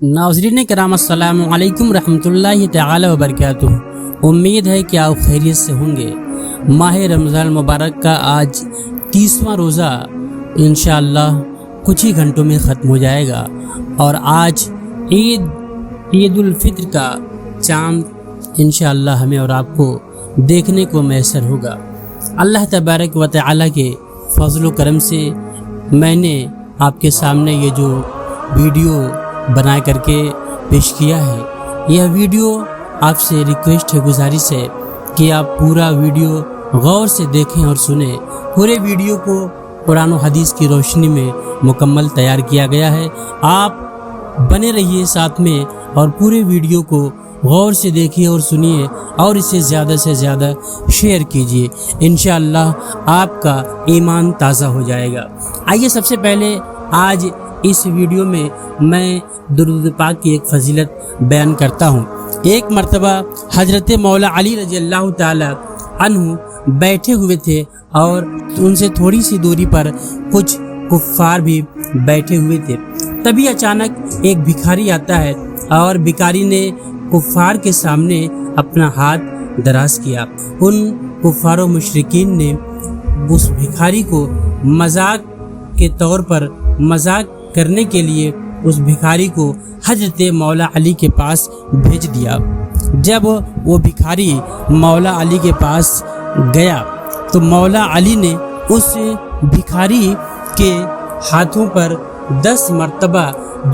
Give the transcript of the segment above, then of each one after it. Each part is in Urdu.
ناظرین کرام السلام علیکم رحمۃ اللہ تعالی وبرکاتہ۔ امید ہے کہ آپ خیریت سے ہوں گے۔ ماہ رمضان المبارک کا آج 30واں روزہ انشاءاللہ کچھ ہی گھنٹوں میں ختم ہو جائے گا، اور آج عید الفطر کا چاند انشاءاللہ ہمیں اور آپ کو دیکھنے کو میسر ہوگا۔ اللہ تبارک و تعالی کے فضل و کرم سے میں نے آپ کے سامنے یہ جو ویڈیو بنا کر کے پیش کیا ہے، یہ ویڈیو آپ سے ریکویسٹ ہے، گزارش ہے کہ آپ پورا ویڈیو غور سے دیکھیں اور سنیں۔ پورے ویڈیو کو قرآن و حدیث کی روشنی میں مکمل تیار کیا گیا ہے۔ آپ بنے رہیے ساتھ میں اور پورے ویڈیو کو غور سے دیکھیے اور سنیے، اور اسے زیادہ سے زیادہ شیئر کیجیے۔ انشاءاللہ آپ کا ایمان تازہ ہو جائے گا۔ آئیے سب سے پہلے آج اس ویڈیو میں درود پاک کی ایک فضیلت بیان کرتا ہوں۔ ایک مرتبہ حضرت مولا علی رضی اللہ تعالی عنہ بیٹھے ہوئے تھے، اور ان سے تھوڑی سی دوری پر کچھ کفار بھی بیٹھے ہوئے تھے۔ تبھی اچانک ایک بھکاری آتا ہے، اور بھکاری نے کفار کے سامنے اپنا ہاتھ دراز کیا۔ ان کفار و مشرکین نے اس بھکاری کو مذاق کے طور پر مذاق کرنے کے لیے اس بھکاری کو حضرت مولا علی کے پاس بھیج دیا۔ جب وہ بھکاری مولا علی کے پاس گیا تو مولا علی نے اس بھکاری کے ہاتھوں پر 10 مرتبہ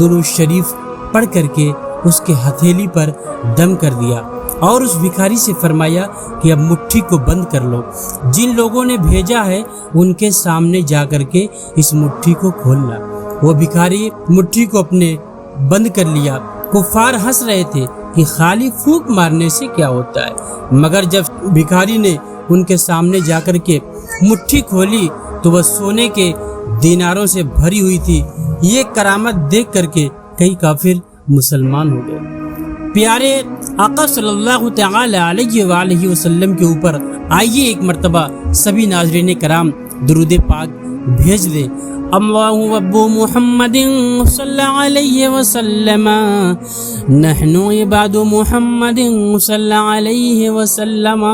درود شریف پڑھ کر کے اس کے ہتھیلی پر دم کر دیا، اور اس بھکاری سے فرمایا کہ اب مٹھی کو بند کر لو، جن لوگوں نے بھیجا ہے ان کے سامنے جا کر کے اس مٹھی کو کھولنا۔ وہ بھکاری مٹھی کو اپنے بند کر لیا۔ کفار ہنس رہے تھے کہ خالی پھونک مارنے سے کیا ہوتا ہے، مگر جب بھکاری نے ان کے سامنے جا کر کے مٹھی کھولی تو وہ سونے کے دیناروں سے بھری ہوئی تھی۔ یہ کرامت دیکھ کر کے کئی کافر مسلمان ہو گئے۔ پیارے آقا صلی اللہ تعالی علیہ وآلہ وسلم کے اوپر آئیے ایک مرتبہ سبھی ناظرین کرام درود پاک بھیج دیں۔ اللہ رب محمد صلی علیہ وسلم، نحن عباد محمد صلی علیہ وسلم۔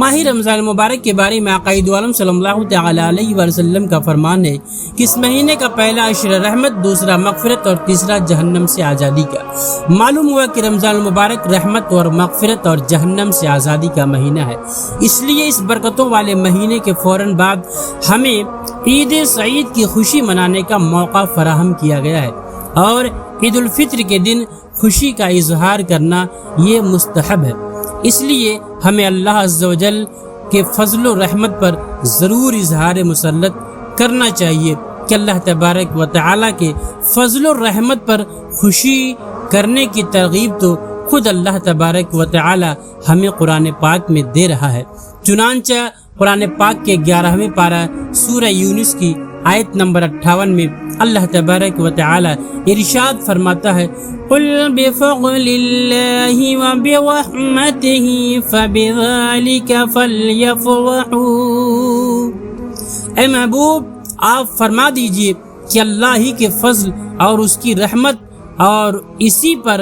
ماہ رمضان مبارک کے بارے میں آقا دو عالم صلی اللہ تعالی علیہ وسلم کا فرمان ہے کہ اس مہینے کا پہلا عشر رحمت، دوسرا مغفرت اور تیسرا جہنم سے آزادی کا۔ معلوم ہوا کہ رمضان المبارک رحمت اور مغفرت اور جہنم سے آزادی کا مہینہ ہے، اس لیے اس برکتوں والے مہینے کے فوراً بعد ہمیں عید سعید کی خوشی منانے کا موقع فراہم کیا گیا ہے، اور عید الفطر کے دن خوشی کا اظہار کرنا یہ مستحب ہے۔ اس لیے ہمیں اللہ عز و جل کے فضل و رحمت پر ضرور اظہار مسرت کرنا چاہیے کہ اللہ تبارک و تعالی کے فضل و رحمت پر خوشی کرنے کی ترغیب تو خود اللہ تبارک و تعالی ہمیں قرآن پاک میں دے رہا ہے۔ چنانچہ قرآن پاک کے 11ویں پارہ سورہ یونس کی آیت نمبر 58 میں اللہ تبارک و تعالی ارشاد فرماتا ہے، قُلْ بِفَضْلِ اللَّهِ وَبِرَحْمَتِهِ فَبِذَلِكَ فَلْيَفْرَحُوا۔ اے محبوب، آپ فرما دیجئے کہ اللہ ہی کے فضل اور اس کی رحمت، اور اسی پر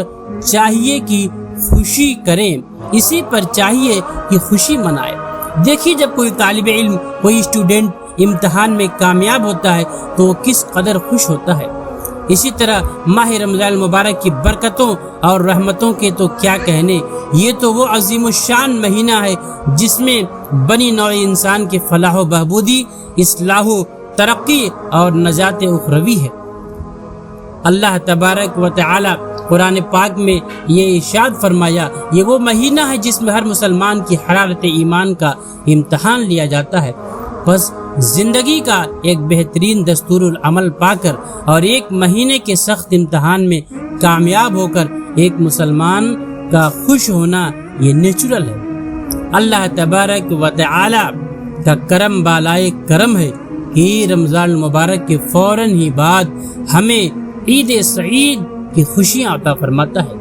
چاہیے کہ خوشی کریں، اسی پر چاہیے کہ خوشی منائے۔ دیکھیے، جب کوئی طالب علم، کوئی اسٹوڈنٹ امتحان میں کامیاب ہوتا ہے تو وہ کس قدر خوش ہوتا ہے۔ اسی طرح ماہ رمضان المبارک کی برکتوں اور رحمتوں کے تو کیا کہنے، یہ تو وہ عظیم الشان مہینہ ہے جس میں بنی نوع انسان کے فلاح و بہبودی، اصلاح و ترقی اور نجات اخروی ہے۔ اللہ تبارک و تعالی قرآن پاک میں یہ ارشاد فرمایا، یہ وہ مہینہ ہے جس میں ہر مسلمان کی حرارت ایمان کا امتحان لیا جاتا ہے۔ بس زندگی کا ایک بہترین دستور العمل پا کر اور ایک مہینے کے سخت امتحان میں کامیاب ہو کر ایک مسلمان کا خوش ہونا یہ نیچرل ہے۔ اللہ تبارک و تعالی کا کرم بالائے کرم ہے کہ رمضان المبارک کے فوراً ہی بعد ہمیں عید سعید کی خوشیاں عطا فرماتا ہے۔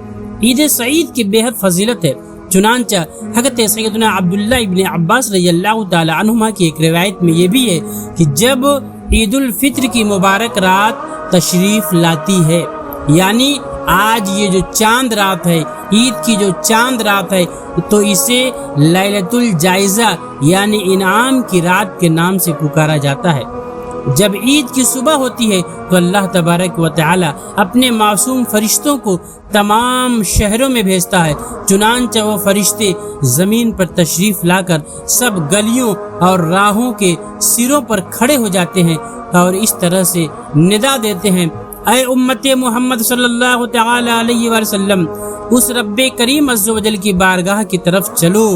عید سعید کی بے حد فضیلت ہے۔ چنانچہ حضرت سیدنا عبداللہ ابن عباس رضی اللہ تعالی عنہما کی ایک روایت میں یہ بھی ہے کہ جب عید الفطر کی مبارک رات تشریف لاتی ہے یعنی آج یہ جو چاند رات ہے، عید کی جو چاند رات ہے، تو اسے لیلۃ الجائزہ یعنی انعام کی رات کے نام سے پکارا جاتا ہے۔ جب عید کی صبح ہوتی ہے تو اللہ تبارک و تعالی اپنے معصوم فرشتوں کو تمام شہروں میں بھیجتا ہے، چنانچہ وہ فرشتے زمین پر تشریف لا کر سب گلیوں اور راہوں کے سروں پر کھڑے ہو جاتے ہیں اور اس طرح سے ندا دیتے ہیں، اے امت محمد صلی اللہ تعالی علیہ وسلم، اس رب کریم عز و جل کی بارگاہ کی طرف چلو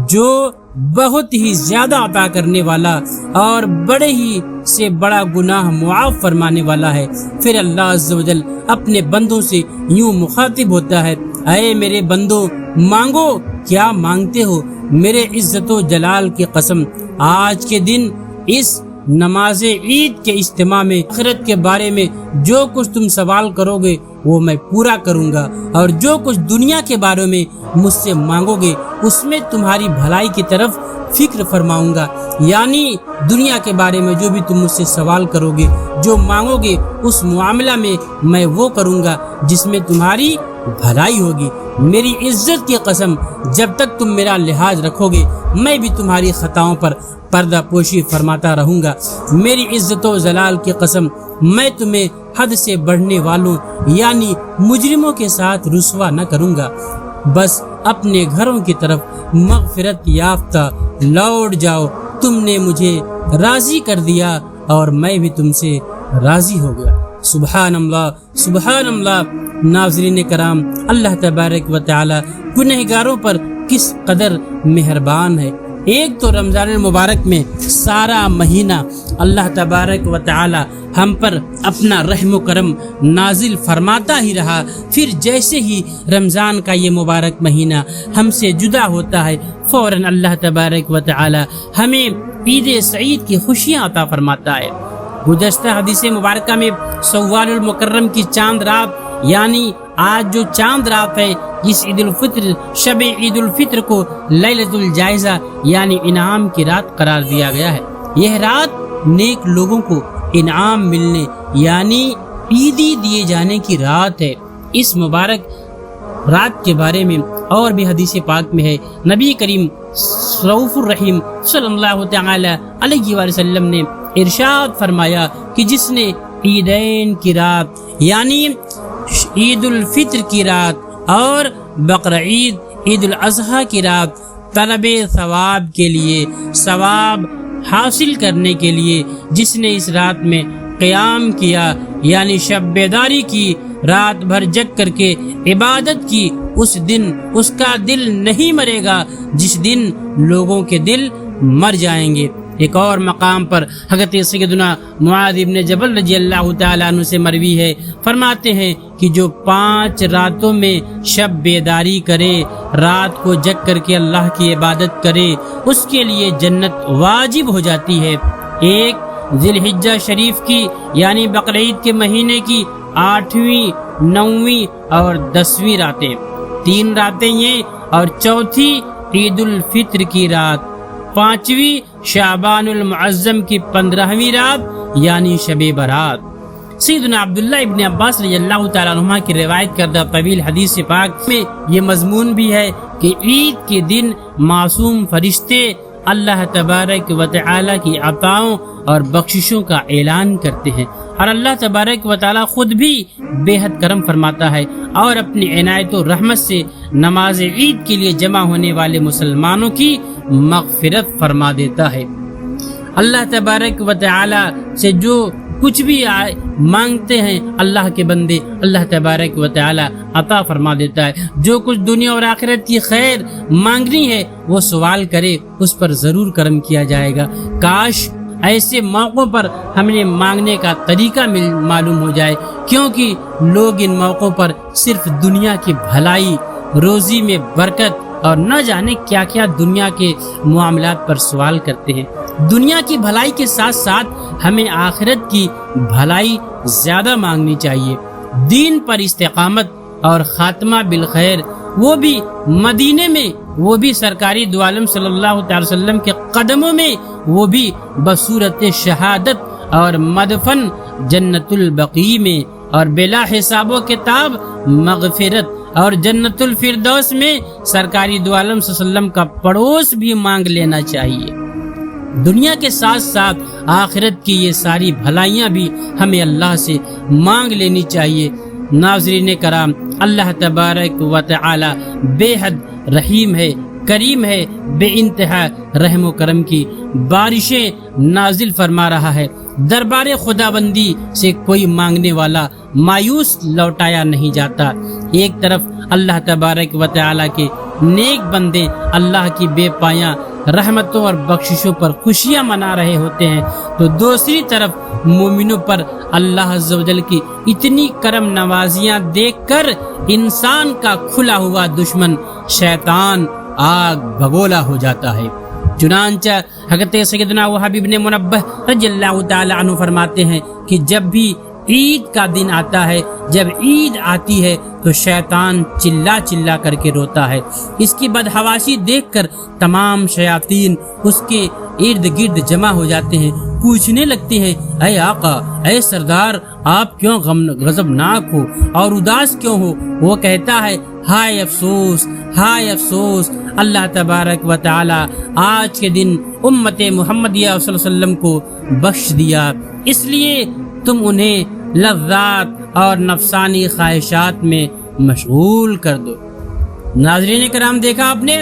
جو بہت ہی زیادہ عطا کرنے والا اور بڑے ہی سے بڑا گناہ معاف فرمانے والا ہے۔ پھر اللہ عز و جل اپنے بندوں سے یوں مخاطب ہوتا ہے، اے میرے بندو، مانگو، کیا مانگتے ہو؟ میرے عزت و جلال کی قسم، آج کے دن اس نماز عید کے اجتماع میں آخرت کے بارے میں جو کچھ تم سوال کرو گے وہ میں پورا کروں گا، اور جو کچھ دنیا کے بارے میں مجھ سے مانگو گے اس میں تمہاری بھلائی کی طرف فکر فرماؤں گا۔ یعنی دنیا کے بارے میں جو بھی تم مجھ سے سوال کرو گے، جو مانگو گے، اس معاملہ میں وہ کروں گا جس میں تمہاری بھلائی ہوگی۔ میری عزت کی قسم، جب تک تم میرا لحاظ رکھو گے میں بھی تمہاری خطاؤں پر پردہ پوشی فرماتا رہوں گا۔ میری عزت و جلال کی قسم، میں تمہیں حد سے بڑھنے والوں یعنی مجرموں کے ساتھ رسوا نہ کروں گا۔ بس اپنے گھروں کی طرف مغفرت یافتہ لوٹ جاؤ، تم نے مجھے راضی کر دیا اور میں بھی تم سے راضی ہو گیا۔ سبحان اللہ، سبحان اللہ۔ ناظرین کرام، اللہ تبارک و تعالی گنہگاروں پر کس قدر مہربان ہے۔ ایک تو رمضان المبارک میں سارا مہینہ اللہ تبارک و تعالی ہم پر اپنا رحم و کرم نازل فرماتا ہی رہا، پھر جیسے ہی رمضان کا یہ مبارک مہینہ ہم سے جدا ہوتا ہے فوراً اللہ تبارک و تعالی ہمیں عید سعید کی خوشیاں عطا فرماتا ہے۔ گزشتہ حدیث مبارکہ میں سوال المکرم کی چاند رات یعنی آج جو چاند رات ہے، اس عید الفطر، شب عید الفطر کو لیلۃ الجائزہ یعنی انعام کی رات قرار دیا گیا ہے۔ یہ رات نیک لوگوں کو انعام ملنے یعنی عیدی دیے جانے کی رات ہے۔ اس مبارک رات کے بارے میں اور بھی حدیث پاک میں ہے، نبی کریم رؤوف الرحیم صلی اللہ تعالی علیہ وسلم نے ارشاد فرمایا کہ جس نے عیدین کی رات یعنی عید الفطر کی رات اور بقرعید عید الاضحیٰ کی رات طلب ثواب کے لیے، ثواب حاصل کرنے کے لیے جس نے اس رات میں قیام کیا یعنی شب بیداری کی، رات بھر جگ کر کے عبادت کی، اس دن اس کا دل نہیں مرے گا جس دن لوگوں کے دل مر جائیں گے۔ ایک اور مقام پر حضرت سیدنا معاذ بن جبل رضی اللہ تعالیٰ عنہ سے مروی ہے، فرماتے ہیں کہ جو 5 راتوں میں شب بیداری کرے، رات کو جگ کر کے اللہ کی عبادت کرے، اس کے لیے جنت واجب ہو جاتی ہے۔ ایک ذی الحجہ شریف کی یعنی بقرعید کے مہینے کی 8ویں، 9ویں اور 10ویں راتیں، 3 راتیں یہ، اور چوتھی عید الفطر کی رات، 5ویں شعبان المعظم کی 15ویں رات یعنی شب برات۔ سیدنا عبداللہ ابن عباس رضی اللہ تعالیٰ عنہما کی روایت کردہ طویل حدیث پاک میں یہ مضمون بھی ہے کہ عید کے دن معصوم فرشتے اللہ تبارک و تعالی کی عطاؤں اور بخششوں کا اعلان کرتے ہیں، اور اللہ تبارک و تعالی خود بھی بے حد کرم فرماتا ہے اور اپنی عنایت و رحمت سے نماز عید کے لیے جمع ہونے والے مسلمانوں کی مغفرت فرما دیتا ہے۔ اللہ تبارک و تعالی سے جو کچھ بھی مانگتے ہیں اللہ کے بندے، اللہ تبارک و تعالی عطا فرما دیتا ہے۔ جو کچھ دنیا اور آخرت کی خیر مانگنی ہے وہ سوال کرے، اس پر ضرور کرم کیا جائے گا۔ کاش ایسے موقعوں پر ہمیں مانگنے کا طریقہ معلوم ہو جائے، کیونکہ لوگ ان موقعوں پر صرف دنیا کی بھلائی، روزی میں برکت اور نہ جانے کیا کیا دنیا کے معاملات پر سوال کرتے ہیں۔ دنیا کی بھلائی کے ساتھ ساتھ ہمیں آخرت کی بھلائی زیادہ مانگنی چاہیے۔ دین پر استقامت اور خاتمہ بالخیر، وہ بھی مدینے میں، وہ بھی سرکاری دو عالم صلی اللہ تعالی وسلم کے قدموں میں، وہ بھی بصورت شہادت اور مدفن جنت البقیع میں، اور بلا حساب و کتاب مغفرت اور جنت الفردوس میں سرکاری دو عالم صلی اللہ علیہ وسلم کا پڑوس بھی مانگ لینا چاہیے۔ دنیا کے ساتھ ساتھ آخرت کی یہ ساری بھلائیاں بھی ہمیں اللہ سے مانگ لینی چاہیے۔ ناظرین کرام، اللہ تبارک و تعالی بے حد رحیم ہے، کریم ہے، بے انتہا رحم و کرم کی بارشیں نازل فرما رہا ہے۔ دربار خداوندی سے کوئی مانگنے والا مایوس لوٹایا نہیں جاتا۔ ایک طرف اللہ تبارک و تعالی کے نیک بندے اللہ کی بے پایاں رحمتوں اور بخششوں پر خوشیاں منا رہے ہوتے ہیں، تو دوسری طرف مومنوں پر اللہ عز و جل کی اتنی کرم نوازیاں دیکھ کر انسان کا کھلا ہوا دشمن شیطان آگ بگولا ہو جاتا ہے۔ چنانچہ حضرت سیدنا وہب بن منبہ رضی اللہ تعالی عنہ فرماتے ہیں کہ جب بھی عید کا دن آتا ہے، جب عید آتی ہے تو شیطان چلا چلا کر کے روتا ہے۔ اس کی بدحواسی دیکھ کر تمام شیاطین اس کے ارد گرد جمع ہو جاتے ہیں، پوچھنے لگتے ہیں، اے آقا، اے سردار، آپ کیوں غضبناک ہو اور اداس کیوں ہو؟ وہ کہتا ہے، ہائے افسوس، ہائے افسوس، اللہ تبارک و تعالی آج کے دن امت محمدیہ صلی اللہ علیہ وسلم کو بخش دیا، اس لیے تم انہیں لذات اور نفسانی خواہشات میں مشغول کر دو۔ ناظرین کرام، دیکھا آپ نے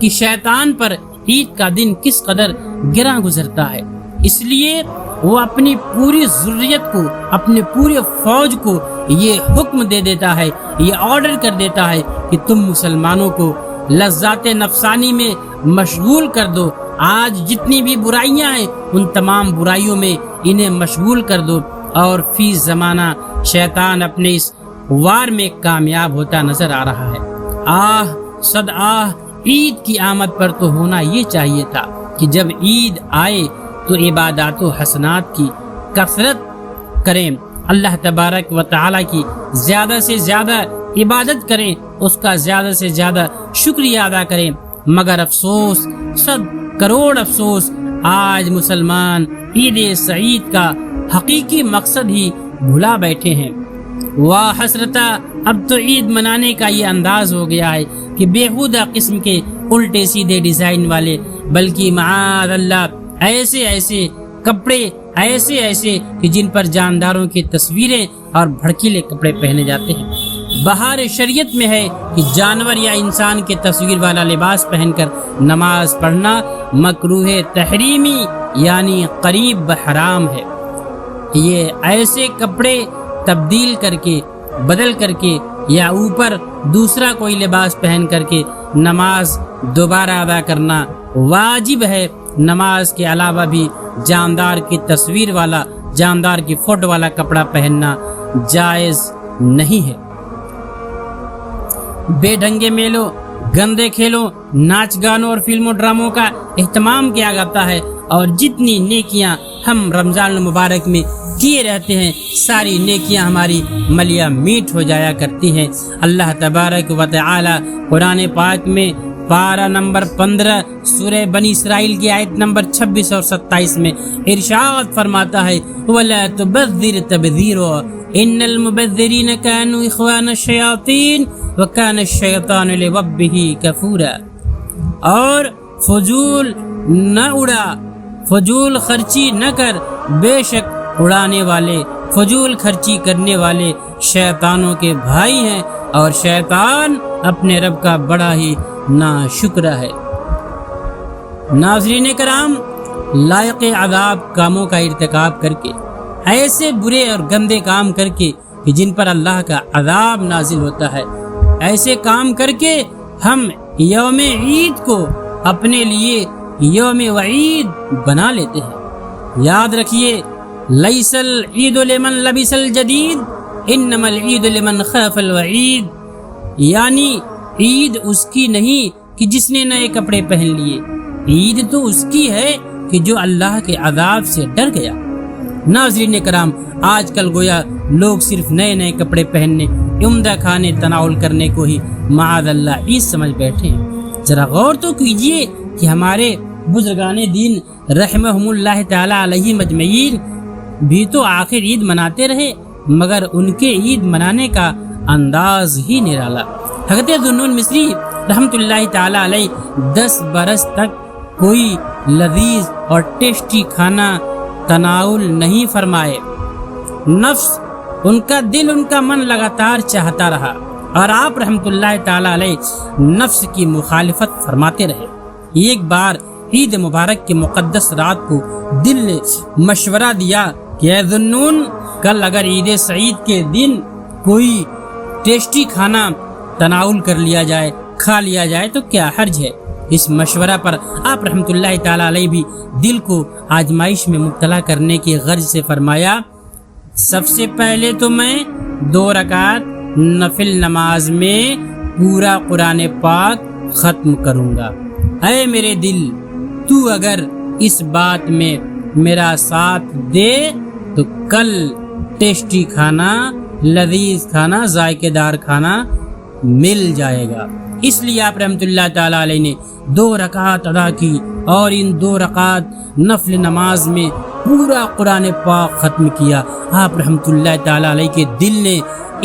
کہ شیطان پر عید کا دن کس قدر گراں گزرتا ہے، اس لیے وہ اپنی پوری ذریت کو، اپنے پورے فوج کو یہ حکم دے دیتا ہے، یہ آرڈر کر دیتا ہے کہ تم مسلمانوں کو لذات نفسانی میں مشغول کر دو۔ آج جتنی بھی برائیاں ہیں ان تمام برائیوں میں انہیں مشغول کر دو، اور فی زمانہ شیطان اپنے اس وار میں کامیاب ہوتا نظر آ رہا ہے۔ آہ صد آہ، عید کی آمد پر تو ہونا یہ چاہیے تھا کہ جب عید آئے تو عبادات و حسنات کی کثرت کریں، اللہ تبارک و تعالی کی زیادہ سے زیادہ عبادت کریں، اس کا زیادہ سے زیادہ شکریہ ادا کریں، مگر افسوس، صد کروڑ افسوس، آج مسلمان عید سعید کا حقیقی مقصد ہی بھلا بیٹھے ہیں۔ واہ حسرتا، اب تو عید منانے کا یہ انداز ہو گیا ہے کہ بیہودہ قسم کے الٹے سیدھے ڈیزائن والے، بلکہ معاذ اللہ ایسے ایسے کپڑے، ایسے کہ جن پر جانداروں کی تصویریں اور بھڑکیلے کپڑے پہنے جاتے ہیں۔ بہار شریعت میں ہے کہ جانور یا انسان کی تصویر والا لباس پہن کر نماز پڑھنا مکروہ تحریمی یعنی قریب حرام ہے۔ یہ ایسے کپڑے تبدیل کر کے، بدل کر کے یا اوپر دوسرا کوئی لباس پہن کر کے نماز دوبارہ ادا کرنا واجب ہے۔ نماز کے علاوہ بھی جاندار کی تصویر والا، جاندار کی فوٹو والا کپڑا پہننا جائز نہیں ہے۔ بے ڈھنگے میلوں، گندے کھیلوں، ناچ گانوں اور فلموں ڈراموں کا اہتمام کیا جاتا ہے، اور جتنی نیکیاں ہم رمضان المبارک میں کیے رہتے ہیں ساری نیکیاں ہماری ملیا میٹ ہو جایا کرتی ہیں۔ اللہ تبارک و تعالی قرآن پاک میں پارہ نمبر 15 سورہ بنی اسرائیل کی آیت نمبر 26 اور 27 میں ارشاد فرماتا ہے، وَلَا تُبَذِّرْ تَبْذِيرًا إِنَّ الْمُبَذِّرِينَ كَانُوا إِخْوَانَ الشَّيَاطِينِ وَكَانَ الشَّيْطَانُ لِرَبِّهِ كَفُورًا، اور فضول نہ اڑا، فضول خرچی نہ کر، بے شک اڑانے والے، فضول خرچی کرنے والے شیطانوں کے بھائی ہیں، اور شیطان اپنے رب کا بڑا ہی ناشکر ہے۔ ناظرین کرام، لائق عذاب کاموں کا ارتکاب کر کے، ایسے برے اور گندے کام کر کے کہ جن پر اللہ کا عذاب نازل ہوتا ہے، ایسے کام کر کے ہم یوم عید کو اپنے لیے یوم وعید بنا لیتے ہیں۔ یاد رکھیے، لیس العید لمن لبس الجدید انما العید لمن خاف الوعید، یعنی عید اس کی نہیں کہ جس نے نئے کپڑے پہن لیے، عید تو اس کی ہے کہ جو اللہ کے عذاب سے ڈر گیا۔ ناظرین کرام، آج کل گویا لوگ صرف نئے نئے کپڑے پہننے، عمدہ کھانے تناول کرنے کو ہی معاذ اللہ عید سمجھ بیٹھے ہیں۔ ذرا غور تو کیجئے کہ ہمارے بزرگان دین رحمہم اللہ تعالی علیہ مجمعین بھی تو آخر عید مناتے رہے، مگر ان کے عید منانے کا انداز ہی نرالا۔ حضرت ذوالنون مصری رحمۃ اللہ تعالی علیہ 10 برس تک کوئی لذیذ اور ٹیسٹی کھانا تناول نہیں فرمائے۔ نفس ان کا دل، ان کا من لگاتار چاہتا رہا اور آپ رحمۃ اللہ تعالی علیہ نفس کی مخالفت فرماتے رہے۔ ایک بار عید مبارک کی مقدس رات کو دل نے مشورہ دیا کہ اے ذوالنون، کل اگر عید سعید کے دن کوئی ٹیسٹی کھانا تناول کر لیا جائے، کھا لیا جائے تو کیا حرج ہے؟ اس مشورہ پر آپ رحمۃ اللہ تعالی علیہ بھی دل کو آزمائش میں مبتلا کرنے کی غرض سے فرمایا، سب سے پہلے تو میں 2 رکعت نفل نماز میں پورا قرآن پاک ختم کروں گا۔ اے میرے دل، تو اگر اس بات میں میرا ساتھ دے تو کل ٹیسٹی کھانا، لذیذ کھانا، ذائقے دار کھانا مل جائے گا۔ اس لیے آپ رحمۃ اللہ تعالی علیہ نے 2 رکعت ادا کی اور ان 2 رکعت نفل نماز میں پورا قرآن پاک ختم کیا۔ آپ رحمۃ اللہ تعالی علیہ کے دل نے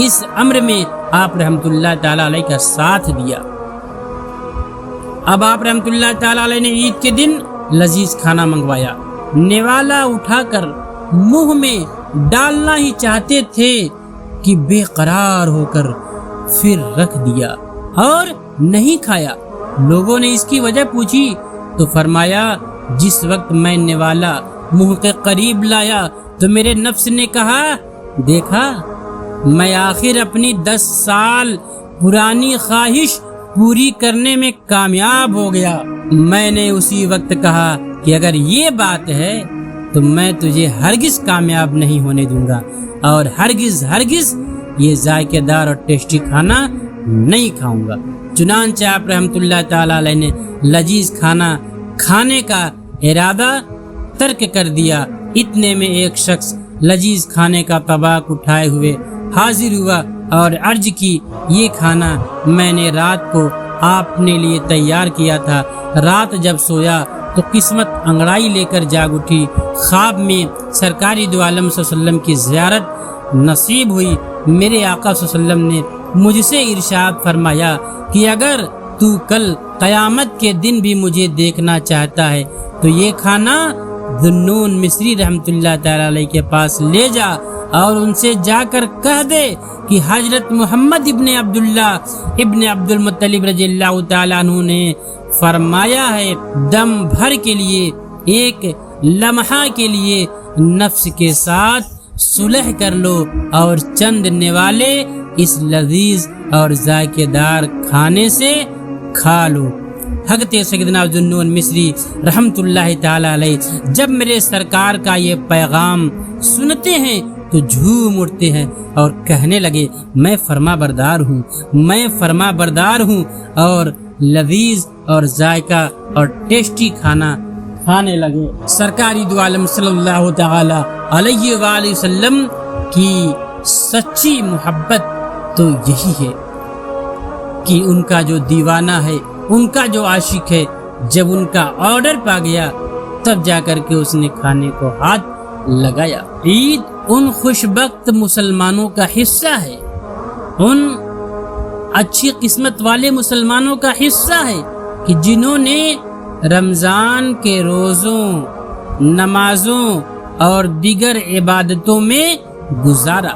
اس امر میں آپ رحمۃ اللہ تعالی علیہ کا ساتھ دیا۔ اب آپ رحمۃ اللہ تعالی علیہ نے عید کے دن لذیذ کھانا منگوایا، نوالا اٹھا کر منہ میں ڈالنا ہی چاہتے تھے کہ بے قرار ہو کر پھر رکھ دیا اور نہیں کھایا۔ لوگوں نے اس کی وجہ پوچھی تو فرمایا، جس وقت میں نوالا منہ کے قریب لایا تو میرے نفس نے کہا، دیکھا میں آخر اپنی 10 سال پرانی خواہش پوری کرنے میں کامیاب ہو گیا۔ میں نے اسی وقت کہا کہ اگر یہ بات ہے تو میں تجھے ہرگز کامیاب نہیں ہونے دوں گا اور ہرگز یہ ذائقے دار اور ٹیسٹی کھانا نہیں کھاؤں گا۔ چنانچہ آپ رحمۃ اللہ تعالی علیہ نے لذیذ کھانا کھانے کا ارادہ ترک کر دیا۔ اتنے میں ایک شخص لذیذ کھانے کا طبق اٹھائے ہوئے حاضر ہوا اور عرض کی، یہ کھانا میں نے رات کو آپ نے لیے تیار کیا تھا۔ رات جب سویا تو قسمت انگڑائی لے کر جاگ اٹھی۔ خواب میں سرکاری دو عالم صلی اللہ علیہ وسلم کی زیارت نصیب ہوئی۔ میرے آقا صلی اللہ علیہ وسلم نے مجھ سے ارشاد فرمایا کہ اگر تو کل قیامت کے دن بھی مجھے دیکھنا چاہتا ہے تو یہ کھانا ذوالنون مصری رحمۃ اللہ تعالی علیہ کے پاس لے جا اور ان سے جا کر کہہ دے کہ حضرت محمد ابن عبداللہ ابن عبد المطلب رضی اللہ تعالیٰ عنہ نے فرمایا ہے، دم بھر کے لیے، ایک لمحہ کے لیے نفس کے ساتھ صلح کر لو اور چند نوالے اس لذیذ اور ذائقے دار کھانے سے کھا لو۔ حضرت سیدنا ذوالنون مصری رحمت اللہ تعالی علیہ جب میرے سرکار کا یہ پیغام سنتے ہیں تو جھوم اٹھتے ہیں اور کہنے لگے، میں فرما بردار ہوں اور لذیذ اور ذائقہ اور ٹیسٹی کھانا کھانے لگے۔ سرکاری دو عالم صلی اللہ تعالی علیہ وآلہ وسلم کی سچی محبت تو یہی ہے کہ ان کا جو دیوانہ ہے، ان کا جو عاشق ہے، جب ان کا آرڈر پا گیا تب جا کر کے اس نے کھانے کو ہاتھ لگایا۔ عید ان خوشبخت مسلمانوں کا حصہ ہے، ان اچھی قسمت والے مسلمانوں کا حصہ ہے کہ جنہوں نے رمضان کے روزوں، نمازوں اور دیگر عبادتوں میں گزارا،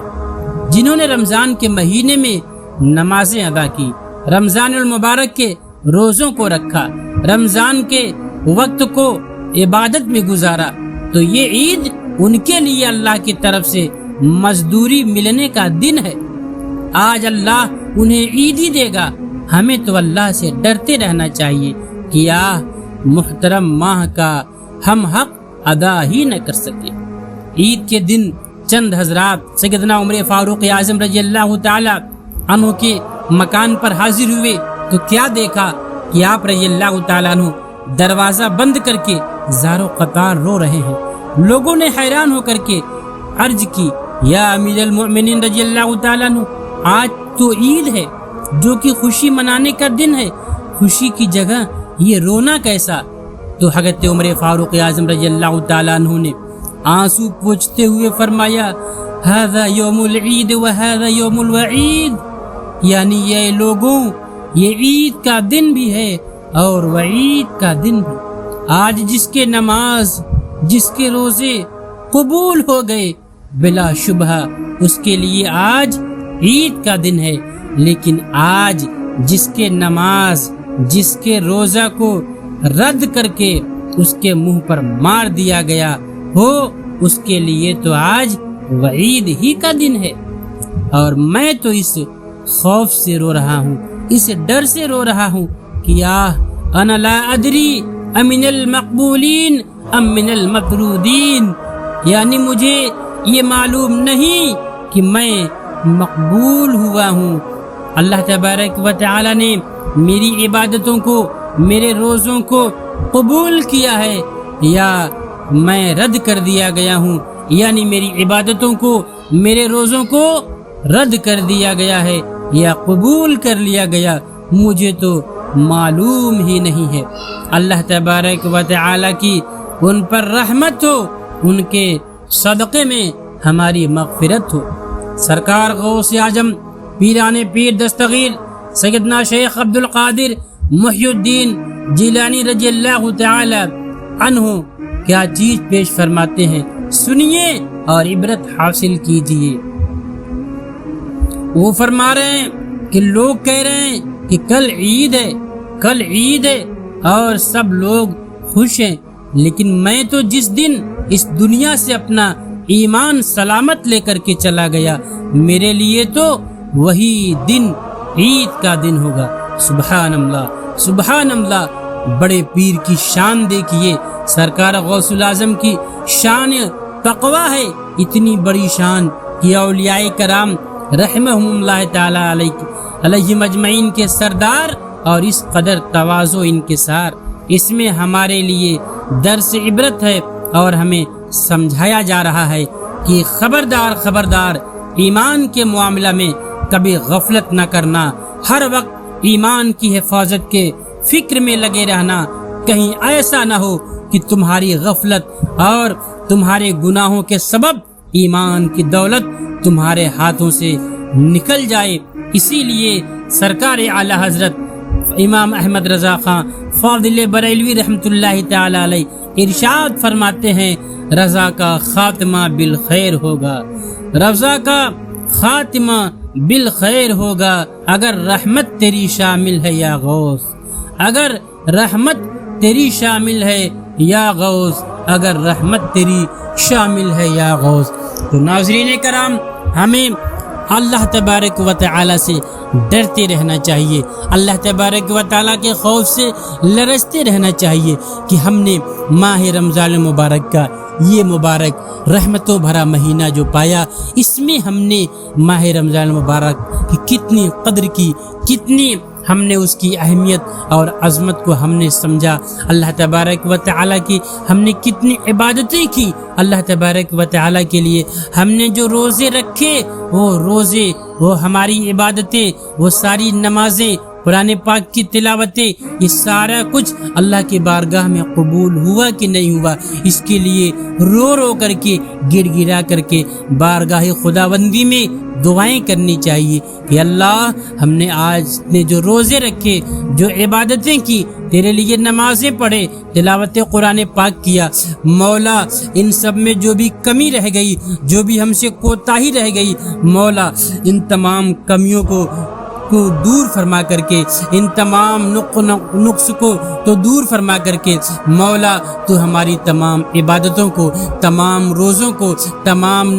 جنہوں نے رمضان کے مہینے میں نمازیں ادا کی، رمضان المبارک کے روزوں کو رکھا، رمضان کے وقت کو عبادت میں گزارا، تو یہ عید ان کے لیے اللہ کی طرف سے مزدوری ملنے کا دن ہے۔ آج اللہ انہیں عید ہی دے گا۔ ہمیں تو اللہ سے ڈرتے رہنا چاہیے کہ محترم ماہ کا ہم حق ادا ہی نہ کر سکے۔ عید کے دن چند حضرات سیدنا عمر فاروق اعظم رضی اللہ تعالی عنہ کے مکان پر حاضر ہوئے تو کیا دیکھا کہ آپ رضی اللہ تعالیٰ عنہ دروازہ بند کر کے زارو قطار رو رہے ہیں۔ لوگوں نے حیران ہو کر کے عرض کی، یا امیر المؤمنین رضی اللہ تعالیٰ عنہ، آج تو عید ہے جو کہ خوشی منانے کا دن ہے، خوشی کی جگہ یہ رونا کیسا؟ تو حضرت عمر فاروق اعظم رضی اللہ تعالیٰ عنہ نے آنسو پوچھتے ہوئے فرمایا، ھذا یوم العید وھذا یوم الوعید، یعنی یہ لوگوں یہ عید کا دن بھی ہے اور وعید کا دن بھی۔ آج جس کے نماز جس کے روزے قبول ہو گئے بلا شبہ اس کے لیے آج عید کا دن ہے، لیکن آج جس کے نماز جس کے روزہ کو رد کر کے اس کے منہ پر مار دیا گیا ہو اس کے لیے تو آج وعید ہی کا دن ہے۔ اور میں تو اس خوف سے رو رہا ہوں، اس ڈر سے رو رہا ہوں کہ انا لا ادری امن المقبولین ام من المطرودین، یعنی مجھے یہ معلوم نہیں کہ میں مقبول ہوا ہوں، اللہ تبارک و تعالی نے میری عبادتوں کو میرے روزوں کو قبول کیا ہے یا میں رد کر دیا گیا ہوں، یعنی میری عبادتوں کو میرے روزوں کو رد کر دیا گیا ہے یا قبول کر لیا گیا، مجھے تو معلوم ہی نہیں ہے۔ اللہ تبارک و تعالی کی ان پر رحمت ہو، ان کے صدقے میں ہماری مغفرت ہو۔ سرکار غوث اعظم پیران پیر دستگیر سیدنا شیخ عبد القادر محی الدین جیلانی رضی اللہ تعالی عنہ کیا چیز پیش فرماتے ہیں، سنیے اور عبرت حاصل کیجیے۔ وہ فرما رہے ہیں کہ لوگ کہہ رہے ہیں کہ کل عید ہے، کل عید ہے اور سب لوگ خوش ہیں، لیکن میں تو جس دن اس دنیا سے اپنا ایمان سلامت لے کر کے چلا گیا میرے لیے تو وہی دن عید کا دن ہوگا۔ سبحان اللہ سبحان اللہ، بڑے پیر کی شان دیکھیے، سرکار غوث الاعظم کی شان تقویٰ ہے، اتنی بڑی شان کہ اولیاء کرام رحمہم اللہ تعالی علیہ مجمعین کے سردار اور اس قدر تواضع انکسار، اس میں ہمارے لیے درس عبرت ہے اور ہمیں سمجھایا جا رہا ہے کہ خبردار خبردار ایمان کے معاملہ میں کبھی غفلت نہ کرنا، ہر وقت ایمان کی حفاظت کے فکر میں لگے رہنا، کہیں ایسا نہ ہو کہ تمہاری غفلت اور تمہارے گناہوں کے سبب ایمان کی دولت تمہارے ہاتھوں سے نکل جائے۔ اسی لیے سرکار اعلی حضرت امام احمد رضا خان فاضل بریلوی رحمۃ اللہ تعالی علیہ ارشاد فرماتے ہیں، رضا کا خاتمہ بالخیر ہوگا، رضا کا خاتمہ بالخیر ہوگا اگر رحمت تیری شامل ہے یا غوث، اگر رحمت تیری شامل ہے یا غوث، اگر رحمت تیری شامل ہے یا غوث۔ تو ناظرین کرام، ہمیں اللہ تبارک و تعالی سے ڈرتے رہنا چاہیے، اللہ تبارک و تعالی کے خوف سے لرزتے رہنا چاہیے کہ ہم نے ماہ رمضان المبارک کا یہ مبارک رحمتوں بھرا مہینہ جو پایا، اس میں ہم نے ماہ رمضان المبارک کی کتنی قدر کی، کتنی ہم نے اس کی اہمیت اور عظمت کو ہم نے سمجھا، اللہ تبارک و تعالی کی ہم نے کتنی عبادتیں کی، اللہ تبارک و تعالی کے لیے ہم نے جو روزے رکھے، وہ روزے، وہ ہماری عبادتیں، وہ ساری نمازیں، قرآن پاک کی تلاوتیں، یہ سارا کچھ اللہ کی بارگاہ میں قبول ہوا کہ نہیں ہوا، اس کے لیے رو رو کر کے گڑ گڑا کر کے بارگاہ خداوندی میں دعائیں کرنی چاہیے کہ اللہ ہم نے آج نے جو روزے رکھے، جو عبادتیں کی، تیرے لیے نمازیں پڑھے، تلاوت قرآن پاک کیا، مولا ان سب میں جو بھی کمی رہ گئی، جو بھی ہم سے کوتاہی رہ گئی، مولا ان تمام کمیوں کو دور فرما کر کے، ان تمام نقص کو تو دور فرما کر کے، مولا تو ہماری تمام عبادتوں کو، تمام روزوں کو، تمام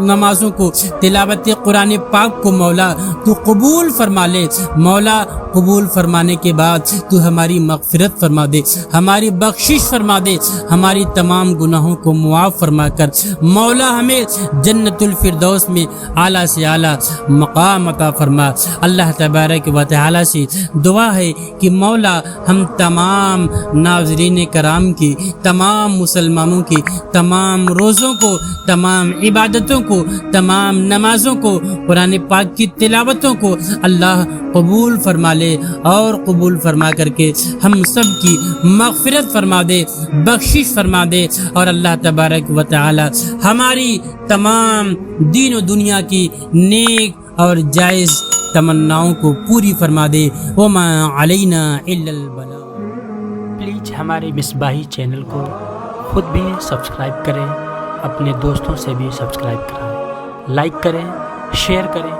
نمازوں کو، تلاوت قرآن پاک کو مولا تو قبول فرما لے، مولا قبول فرمانے کے بعد تو ہماری مغفرت فرما دے، ہماری بخشش فرما دے، ہماری تمام گناہوں کو معاف فرما کر مولا ہمیں جنت الفردوس میں اعلیٰ سے اعلیٰ مقام عطا فرما۔ اللہ تبارک و تعالی سے دعا ہے کہ مولا ہم تمام ناظرین کرام کی، تمام مسلمانوں کی تمام روزوں کو، تمام عبادتوں کو، تمام نمازوں کو، قرآن پاک کی تلاوتوں کو اللہ قبول فرما لے، اور قبول فرما کر کے ہم سب کی مغفرت فرما دے، بخشش فرما دے، اور اللہ تبارک و تعالی ہماری تمام دین و دنیا کی نیک اور جائز تمناؤں کو پوری فرما دے۔ وما علینا الا البلاغ۔ پلیز ہمارے مصباحی چینل کو خود بھی سبسکرائب کریں، اپنے دوستوں سے بھی سبسکرائب کرائیں، لائک کریں، شیئر کریں۔